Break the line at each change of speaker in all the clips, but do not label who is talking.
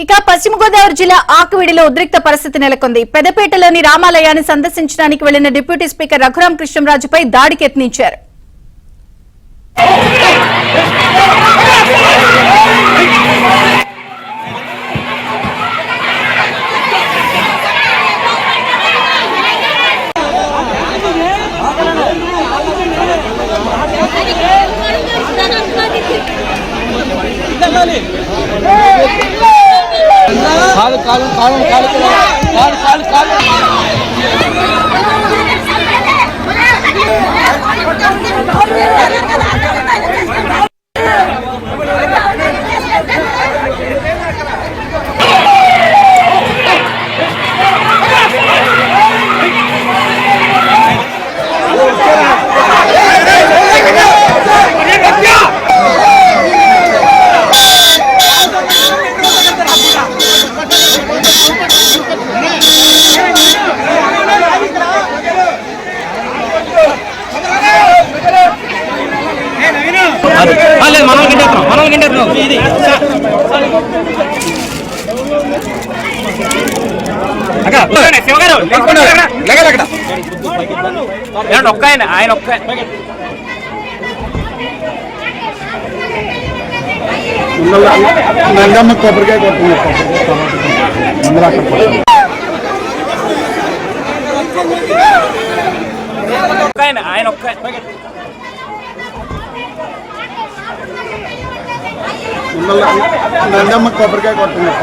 ఇక పశ్చిమ గోదావరి జిల్లా ఆకువీడిలో ఉద్రిక్త పరిస్థితి నెలకొంది. పెద్దపేటలోని రామాలయాన్ని సందర్శించడానికి వెళ్లిన డిప్యూటీ స్పీకర్ రఘురాం కృష్ణంరాజుపై దాడికి యత్నించారు.
కాలు కాలు కాలు కాలు కాలు కాలు కాలు
ఆయన ఒక్క
నందమ్మ కొబ్బరికాయ కొడుతుంది.
ఆయన ఒక్క
నందమ్మ కొబ్బరికాయ కొడుతుంది.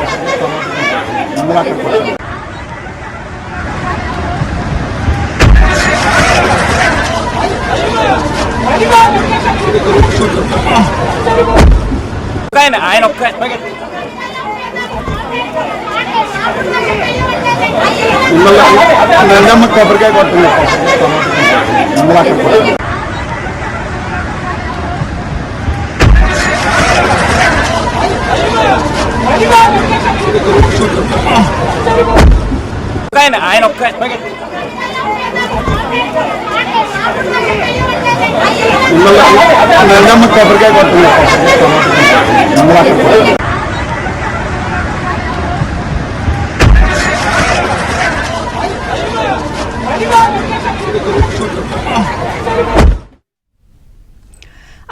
ఆయన ఒక్క
నందమ్మ కొబ్బరికాయ కొడుతుంది.
ఆయన ఒక్క
నందమ్మ కొబ్బరికాయ కొడుతుంది.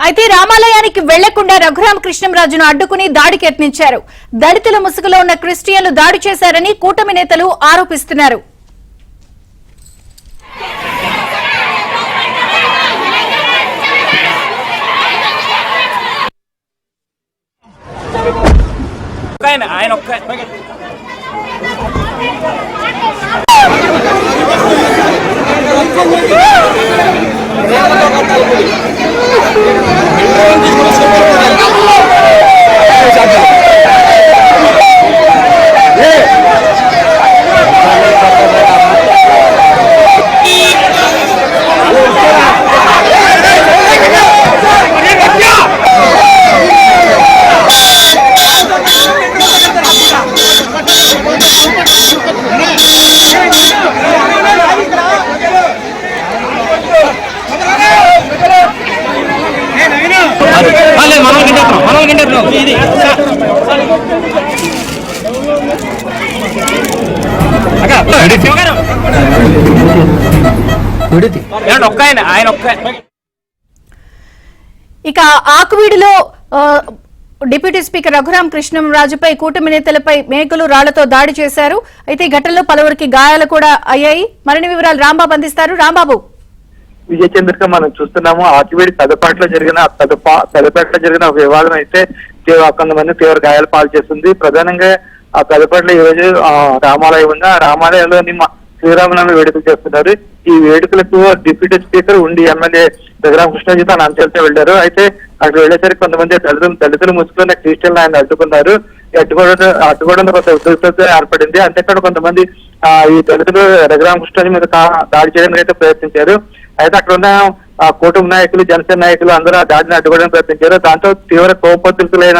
అయితే రామాలయానికి వెళ్లకుండా రఘురాం కృష్ణంరాజును అడ్డుకుని దాడికి యత్నించారు. దళితుల ముసుగులో ఉన్న క్రిస్టియన్లు దాడి చేశారని కూటమి నేతలు ఆరోపిస్తున్నారు.
ఆయన ఒక్క ఆయన ఒక్క
ఇక ఆకువీడిలో డిప్యూటీ స్పీకర్ రఘురాం కృష్ణంరాజుపై కూటమి నేతలపై మేకలు రాళ్లతో దాడి చేశారు. అయితే ఈ ఘటనలో పలువురికి గాయాలు కూడా అయ్యాయి. మరిన్ని వివరాలు రాంబాబు అందిస్తారు. రాంబాబు.
విజయచంద్రిక మనం చూస్తున్నాము. ఆకివీడి పెదపేటలో జరిగిన ఒక వివాదం అయితే కొంతమంది తీవ్ర గాయాలు పాలు చేస్తుంది. ప్రధానంగా ఆ పెదపేటలో ఈ రోజు రామాలయం ఉంది. ఆ రామాలయంలో శ్రీరామనవమి వేడుకలు చేస్తున్నారు. ఈ వేడుకలకు డిప్యూటీ స్పీకర్ ఉండి ఎమ్మెల్యే రఘురాం కృష్ణరాజు తన అంచెలతో వెళ్లారు. అయితే అక్కడ వెళ్లేసరికి కొంతమంది దళితులు ముసుకున్న క్రిస్టియన్లు ఆయన అడ్డుకున్నారు. అడ్డుకోవడంతో కొంత ఉద్రిక్తత ఏర్పడింది. అంతేకాదు కొంతమంది ఈ దళితులు రఘురాం కృష్ణరాజు మీద దాడి చేయడానికి అయితే ప్రయత్నించారు. అయితే అక్కడ ఉన్న కూటమి నాయకులు, జనసేన నాయకులు అందరూ ఆ దాడిని అడ్డుకోవడానికి ప్రయత్నించారు. దాంతో తీవ్ర కోపతులైన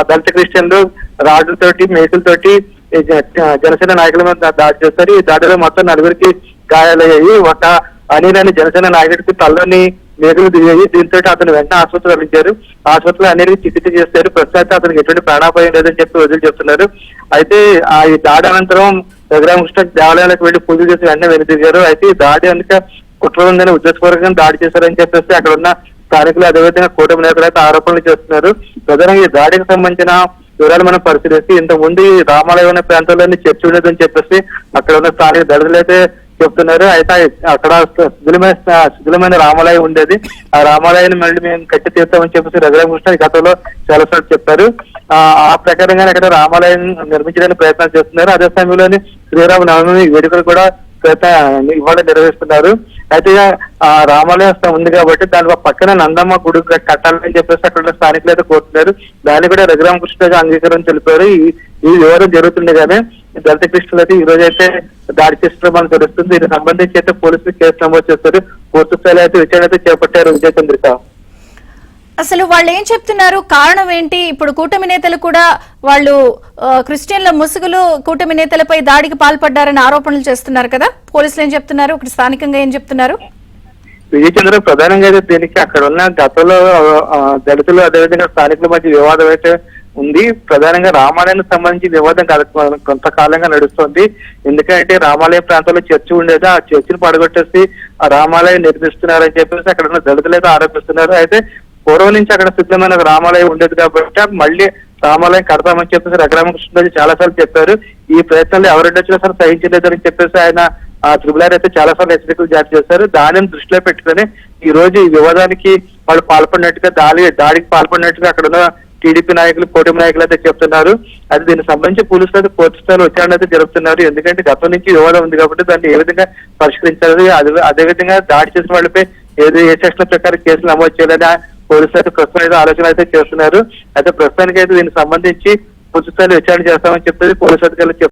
దళిత క్రిస్టియన్లు రాడ్లతోటి, మేకులతోటి జనసేన నాయకుల మీద దాడి చేస్తారు. ఈ దాడిలో మొత్తం 4 గాయాలయ్యాయి. ఒక అనిల్ అని జనసేన నాయకుడికి తల్లోని మేకలు దిగాయి. దీంతో అతను వెంటనే ఆసుపత్రి తరలించారు. ఆసుపత్రిలో అనేది చికిత్స చేస్తారు. ప్రస్తుతం అతనికి ఎటువంటి ప్రాణాపాయం లేదని చెప్పి వదిలి చెప్తున్నారు. అయితే ఈ దాడి అనంతరం రఘురామకృష్ణ దేవాలయాలకు వెళ్లి పూజలు చేసి వెంటనే వెనుదిగారు. అయితే ఈ దాడి అందుక కుట్ర ఉందని ఉద్దేశపూర్వకంగా దాడి చేశారని చెప్పేసి అక్కడ ఉన్న స్థానికులు అదేవిధంగా కూటమి నేతలు అయితే ఆరోపణలు చేస్తున్నారు. ప్రధానంగా ఈ దాడికి సంబంధించిన వివరాలు మనం పరిశీలిస్తే ఇంతకుముందు ఈ రామాలయం ఉన్న ప్రాంతాల్లోని చర్చ ఉండేదని చెప్పేసి అక్కడ ఉన్న స్థానిక దళితులు అయితే చెప్తున్నారు. అయితే అక్కడ శిథిలమైన రామాలయం ఉండేది. ఆ రామాలయాన్ని మళ్ళీ మేము కట్టి తీస్తామని చెప్పేసి రఘురామకృష్ణ గతంలో చాలాసార్లు చెప్పారు. ఆ ప్రకారంగానే అక్కడ రామాలయం నిర్మించడానికి ప్రయత్నాలు చేస్తున్నారు. అదే సమయంలోని శ్రీరామ నవమి వేడుకలు కూడా ఇవాళ నిర్వహిస్తున్నారు. అయితే ఆ రామాలయం ఉంది కాబట్టి దాని పక్కన నందమ్మ గుడి కట్టాలని చెప్పేసి అక్కడ స్థానికులు అయితే కోరుతున్నారు. దాన్ని కూడా రఘురామకృష్ణ అంగీకారం తెలిపారు. ఈ వివరం జరుగుతుండగానే దళిత కృష్ణులు అయితే ఈ రోజు అయితే దాడి చేసిన మనకు తెలుస్తుంది. దీనికి సంబంధించి అయితే పోలీసులు కేసు నమోదు చేస్తారు. పూర్తి స్థాయిలో అయితే విచారణ అయితే చేపట్టారు. విజయ చంద్రిక,
అసలు వాళ్ళు ఏం చెప్తున్నారు? కారణం ఏంటి? ఇప్పుడు కూటమి నేతలు కూడా వాళ్ళు క్రిస్టియన్ల ముసుగులు కూటమి నేతలపై దాడికి పాల్పడ్డారని ఆరోపణలు చేస్తున్నారు కదా, పోలీసులు ఏం చెప్తున్నారు? ఇక్కడ స్థానికంగా ఏం చెప్తున్నారు?
విజయ చంద్ర, ప్రధానంగా అయితే దీనికి అక్కడ ఉన్న గతంలో దళితులు అదేవిధంగా స్థానికుల మధ్య వివాదం అయితే ఉంది. ప్రధానంగా రామాలయానికి సంబంధించి వివాదం కొంతకాలంగా నడుస్తుంది. ఎందుకంటే రామాలయ ప్రాంతంలో చర్చి ఉండేది. ఆ చర్చిని పడగొట్టేసి ఆ రామాలయం నిర్మిస్తున్నారని చెప్పేసి అక్కడ ఉన్న దళితులు అయితే ఆరోపిస్తున్నారు. అయితే పూర్వం నుంచి అక్కడ సిద్ధమైన రామాలయం ఉండేది కాబట్టి మళ్ళీ రామాలయం కడతామని చెప్పేసి రఘురామకృష్ణ చాలాసార్లు చెప్పారు. ఈ ప్రయత్నాలు ఎవరెడ్డి వచ్చినా సరే సహించలేదని చెప్పేసి ఆయన త్రిబులార్ అయితే చాలాసార్లు హెచ్చరికలు జారీ చేశారు. దానిని దృష్టిలో పెట్టుకుని ఈ రోజు ఈ వివాదానికి వాళ్ళు పాల్పడినట్టుగా దాడికి పాల్పడినట్టుగా అక్కడ ఉన్న టీడీపీ నాయకులు కూటమి నాయకులు అయితే చెప్తున్నారు. అది దీనికి సంబంధించి పోలీసులు అయితే పూర్తి స్థాయిలో విచారణ అయితే జరుపుతున్నారు. ఎందుకంటే గతం నుంచి వివాదం ఉంది కాబట్టి దాన్ని ఏ విధంగా పరిష్కరించాలి, అదేవిధంగా దాడి చేసిన వాళ్ళపై ఏ సెక్షన్ ప్రకారం కేసులు నమోదు చేయాలని పోలీసులు అయితే ప్రస్తుతం అయితే ఆలోచన అయితే చేస్తున్నారు. అయితే ప్రస్తుతానికి అయితే దీనికి సంబంధించి పూర్తి స్థాయిలో విచారణ చేస్తామని చెప్పేసి పోలీసు అధికారులు